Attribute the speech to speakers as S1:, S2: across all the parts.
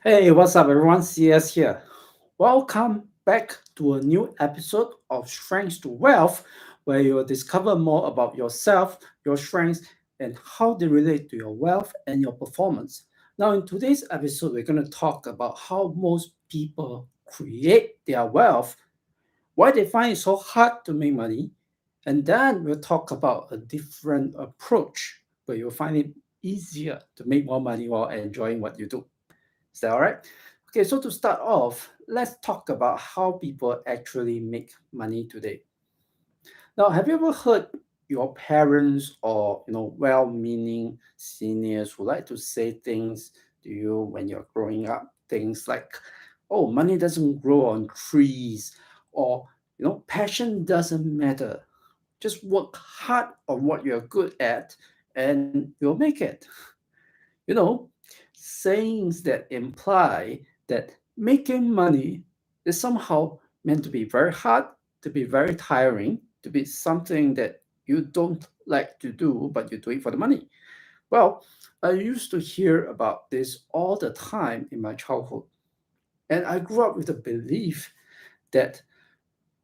S1: Hey, what's up, everyone? CS here. Welcome back to a new episode of Strengths to Wealth, where you'll discover more about yourself, your strengths, and how they relate to your wealth and your performance. Now, in today's episode, we're going to talk about how most people create their wealth, why they find it so hard to make money, and then we'll talk about a different approach where you'll find it easier to make more money while enjoying what you do. Is that all right? Okay, so to start off, let's talk about how people actually make money today. Now, have you ever heard your parents or well-meaning seniors who like to say things to you when you're growing up? Things like, "Oh, money doesn't grow on trees," or "Passion doesn't matter. Just work hard on what you're good at, and you'll make it." You know, sayings that imply that making money is somehow meant to be very hard, to be very tiring, to be something that you don't like to do, but you do it for the money. Well, I used to hear about this all the time in my childhood. And I grew up with the belief that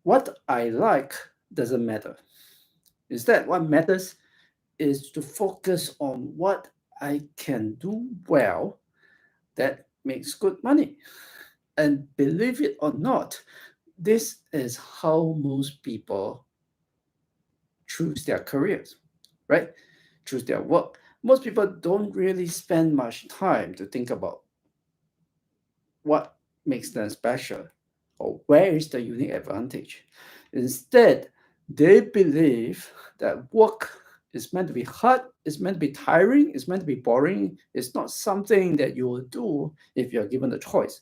S1: what I like doesn't matter. Instead, what matters is to focus on what I can do well that makes good money. And believe it or not, this is how most people choose their careers, right? Choose their work. Most people don't really spend much time to think about what makes them special or where is the unique advantage. Instead, they believe that work is meant to be hard, it's meant to be tiring, it's meant to be boring. It's not something that you will do if you're given the choice,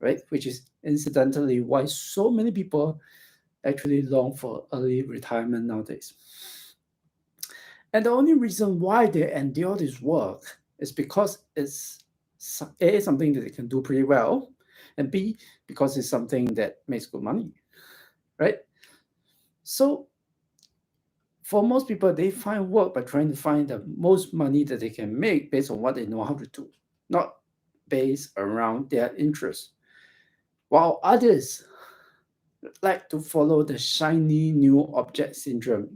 S1: right? Which is incidentally why so many people actually long for early retirement nowadays. And the only reason why they endure this work is because it's A, something that they can do pretty well, and B, because it's something that makes good money, right? So for most people, they find work by trying to find the most money that they can make based on what they know how to do, not based around their interests. While others like to follow the shiny new object syndrome,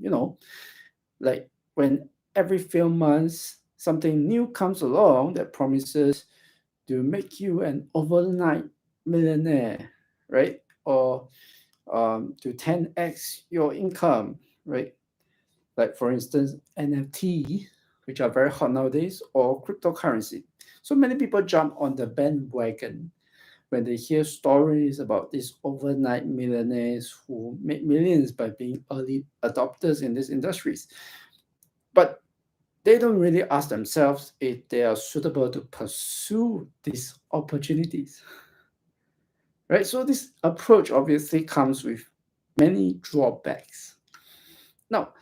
S1: like when every few months something new comes along that promises to make you an overnight millionaire, right? Or to 10x your income, right? Like, for instance, NFT, which are very hot nowadays, or cryptocurrency. So many people jump on the bandwagon when they hear stories about these overnight millionaires who made millions by being early adopters in these industries. But they don't really ask themselves if they are suitable to pursue these opportunities, right? So this approach obviously comes with many drawbacks. Now,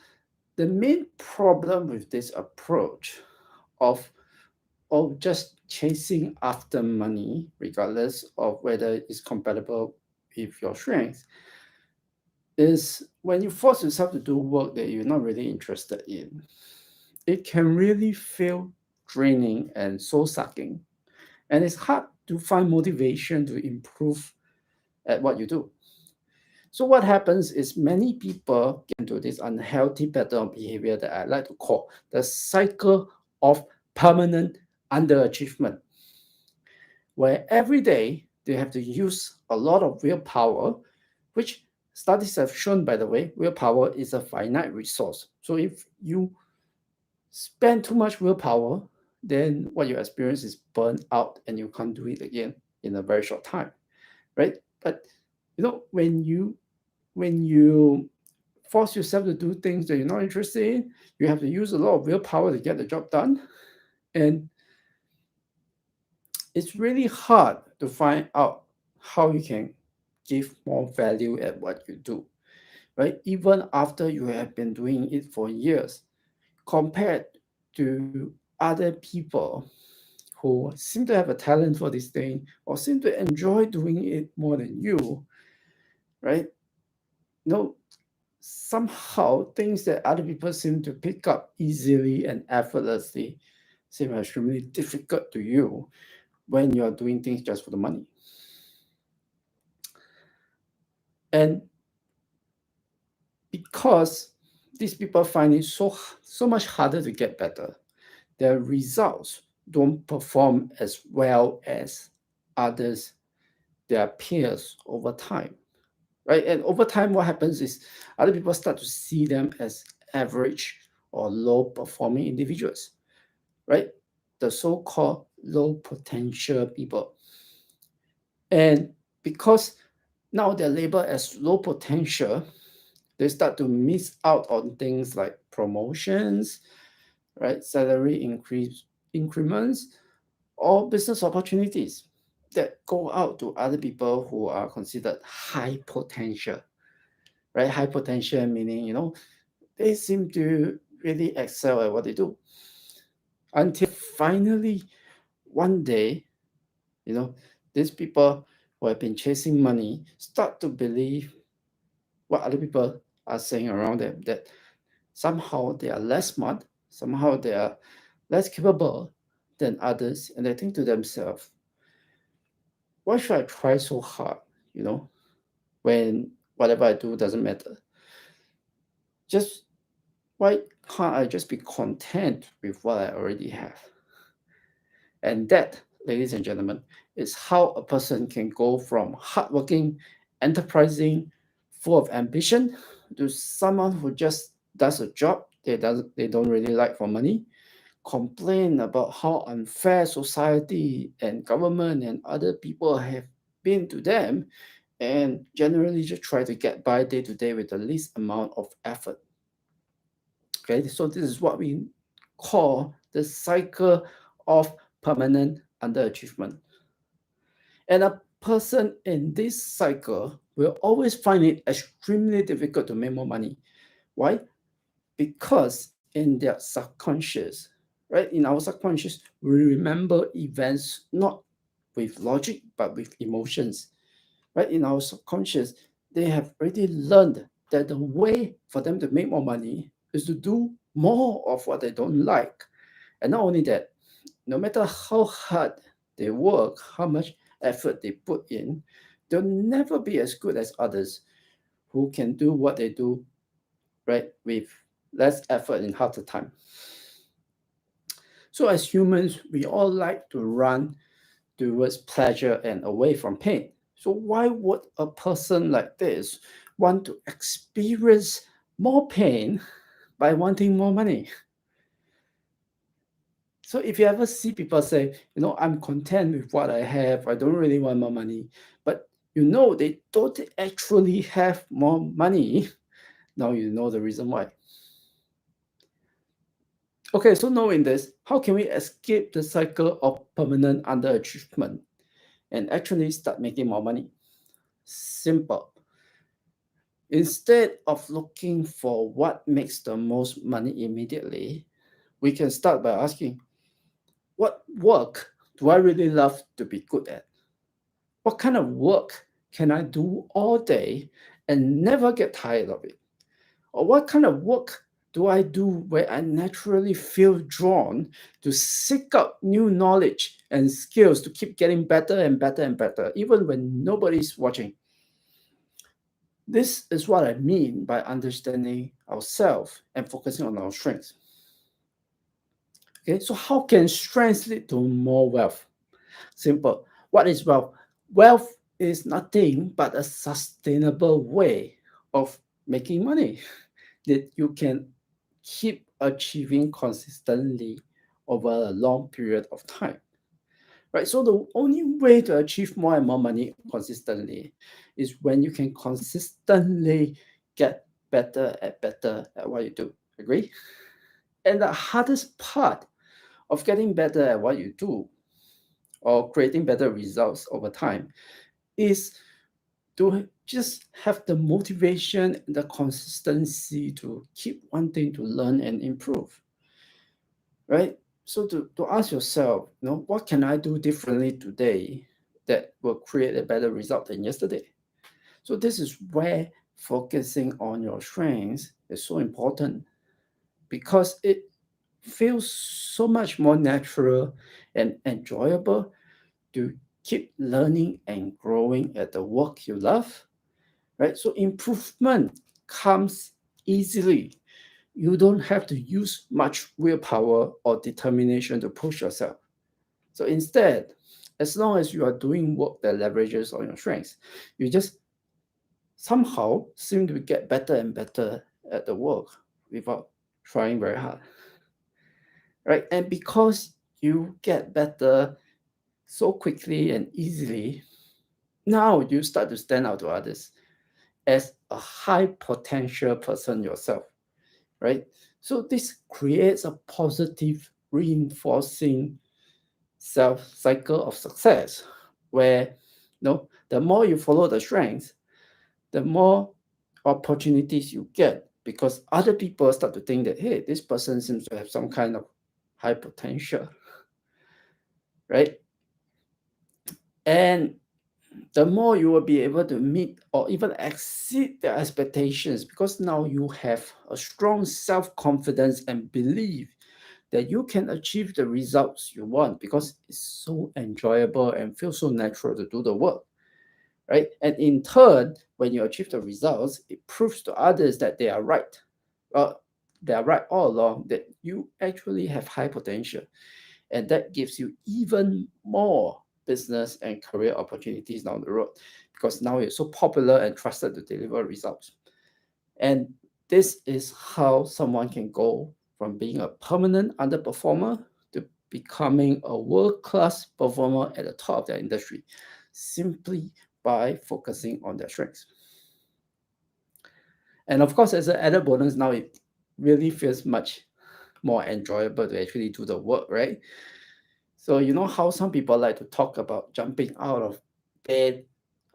S1: the main problem with this approach of just chasing after money, regardless of whether it's compatible with your strengths, is when you force yourself to do work that you're not really interested in. It can really feel draining and soul sucking. And it's hard to find motivation to improve at what you do. So what happens is many people get into this unhealthy pattern of behavior that I like to call the cycle of permanent underachievement, where every day they have to use a lot of willpower, which studies have shown, by the way, willpower is a finite resource. So if you spend too much willpower, then what you experience is burnt out and you can't do it again in a very short time, right? But when you force yourself to do things that you're not interested in, you have to use a lot of willpower to get the job done. And it's really hard to find out how you can give more value at what you do, right? Even after you have been doing it for years, compared to other people who seem to have a talent for this thing or seem to enjoy doing it more than you, right? No, somehow things that other people seem to pick up easily and effortlessly seem extremely difficult to you. when you are doing things just for the money. And because these people find it so much harder to get better, their results don't perform as well as others, their peers over time. Right? And over time, what happens is other people start to see them as average or low performing individuals, right? The so called low potential people. And because now they're labeled as low potential, they start to miss out on things like promotions, right? Salary increments, or business opportunities that go out to other people who are considered high potential, right? High potential meaning, they seem to really excel at what they do until finally one day, you know, these people who have been chasing money start to believe what other people are saying around them, that somehow they are less smart, somehow they are less capable than others, and they think to themselves, why should I try so hard, you know, when whatever I do doesn't matter? Just why can't I just be content with what I already have? And that, ladies and gentlemen, is how a person can go from hardworking, enterprising, full of ambition to someone who just does a job they don't really like for money, complain about how unfair society and government and other people have been to them, and generally just try to get by day to day with the least amount of effort. Okay, so this is what we call the cycle of permanent underachievement. And a person in this cycle will always find it extremely difficult to make more money. Why? Because in their subconscious, right? In our subconscious, we remember events not with logic but with emotions, right? In our subconscious, they have already learned that the way for them to make more money is to do more of what they don't like. And not only that, no matter how hard they work, how much effort they put in, they'll never be as good as others who can do what they do, right, with less effort in half the time. So as humans, we all like to run towards pleasure and away from pain. So why would a person like this want to experience more pain by wanting more money? So if you ever see people say, I'm content with what I have, I don't really want more money, but they don't actually have more money, now you know the reason why. Okay, so knowing this, how can we escape the cycle of permanent underachievement and actually start making more money? Simple. Instead of looking for what makes the most money immediately, we can start by asking, what work do I really love to be good at? What kind of work can I do all day and never get tired of it? Or what kind of work do I do where I naturally feel drawn to seek out new knowledge and skills to keep getting better and better and better, even when nobody's watching? This is what I mean by understanding ourselves and focusing on our strengths. Okay, so how can strengths lead to more wealth? Simple. What is wealth? Wealth is nothing but a sustainable way of making money that you can keep achieving consistently over a long period of time. Right? So the only way to achieve more and more money consistently is when you can consistently get better at what you do. Agree? And the hardest part of getting better at what you do or creating better results over time is to just have the motivation and the consistency to keep wanting to learn and improve, right? So to ask yourself, what can I do differently today that will create a better result than yesterday? So this is where focusing on your strengths is so important, because it feels so much more natural and enjoyable to keep learning and growing at the work you love, right? So improvement comes easily. You don't have to use much willpower or determination to push yourself. So instead, as long as you are doing work that leverages on your strengths, you just somehow seem to get better and better at the work without trying very hard, right? And because you get better so quickly and easily, now you start to stand out to others as a high potential person yourself, right? So this creates a positive reinforcing self cycle of success where the more you follow the strengths, the more opportunities you get because other people start to think that, hey, this person seems to have some kind of high potential, right? And the more you will be able to meet or even exceed their expectations because now you have a strong self-confidence and belief that you can achieve the results you want because it's so enjoyable and feels so natural to do the work, right? And in turn, when you achieve the results, it proves to others that they are right. They are right all along that you actually have high potential, and that gives you even more business and career opportunities down the road because now you're so popular and trusted to deliver results. And this is how someone can go from being a permanent underperformer to becoming a world-class performer at the top of their industry simply by focusing on their strengths. And of course, as an added bonus, now it really feels much more enjoyable to actually do the work, right? So you know how some people like to talk about jumping out of bed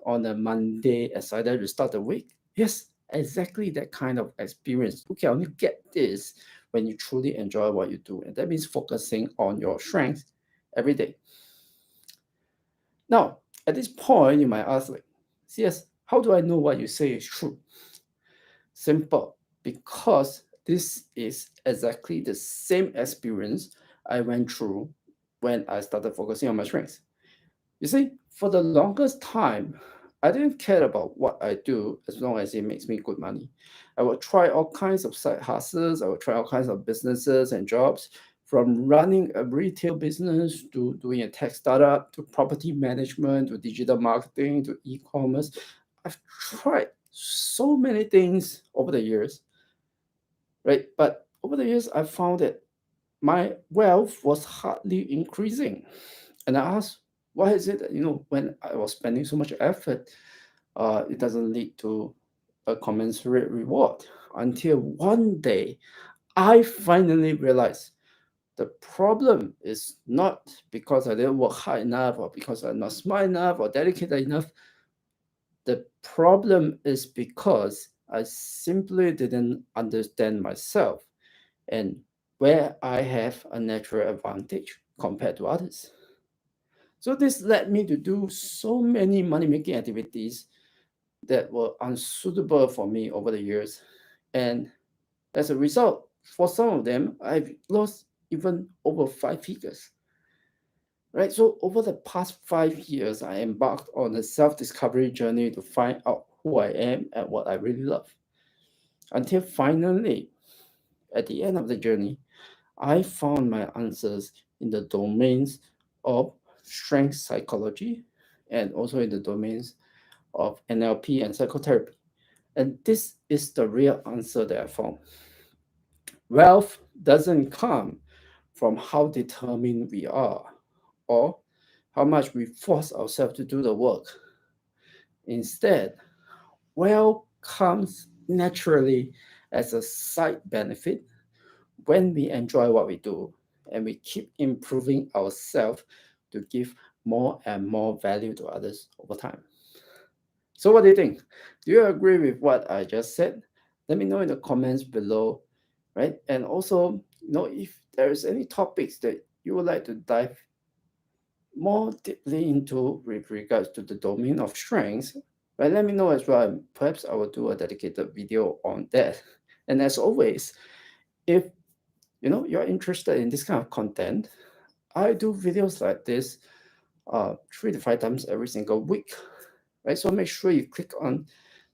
S1: on a Monday excited to start the week? Yes, exactly that kind of experience. You can only get this when you truly enjoy what you do. And that means focusing on your strengths every day. Now, at this point, you might ask, like, CS, how do I know what you say is true? Simple, because this is exactly the same experience I went through when I started focusing on my strengths. You see, for the longest time, I didn't care about what I do as long as it makes me good money. I would try all kinds of side hustles, I would try all kinds of businesses and jobs, from running a retail business to doing a tech startup to property management to digital marketing to e commerce. I've tried so many things over the years, right? But over the years, I found that my wealth was hardly increasing. And I asked, why is it that, when I was spending so much effort, it doesn't lead to a commensurate reward? Until one day, I finally realized the problem is not because I didn't work hard enough or because I'm not smart enough or dedicated enough. The problem is because I simply didn't understand myself and where I have a natural advantage compared to others. So this led me to do so many money making activities that were unsuitable for me over the years. And as a result, for some of them, I've lost even over 5 figures. Right. So over the past 5 years, I embarked on a self-discovery journey to find out who I am and what I really love. Until finally, at the end of the journey, I found my answers in the domains of strength psychology and also in the domains of NLP and psychotherapy. And this is the real answer that I found. Wealth doesn't come from how determined we are or how much we force ourselves to do the work. Instead, wealth comes naturally as a side benefit when we enjoy what we do and we keep improving ourselves to give more and more value to others over time. So, what do you think? Do you agree with what I just said? Let me know in the comments below, right? And also, if there's any topics that you would like to dive more deeply into with regards to the domain of strengths, right? Let me know as well. Perhaps I will do a dedicated video on that. And as always, if you're interested in this kind of content, I do videos like this 3 to 5 times every single week, right? So make sure you click on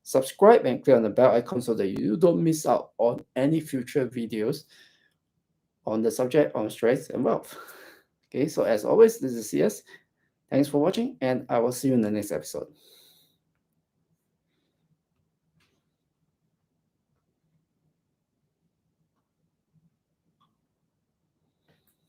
S1: subscribe and click on the bell icon so that you don't miss out on any future videos on the subject on strength and wealth. Okay, so as always, this is CS. Thanks for watching, and I will see you in the next episode.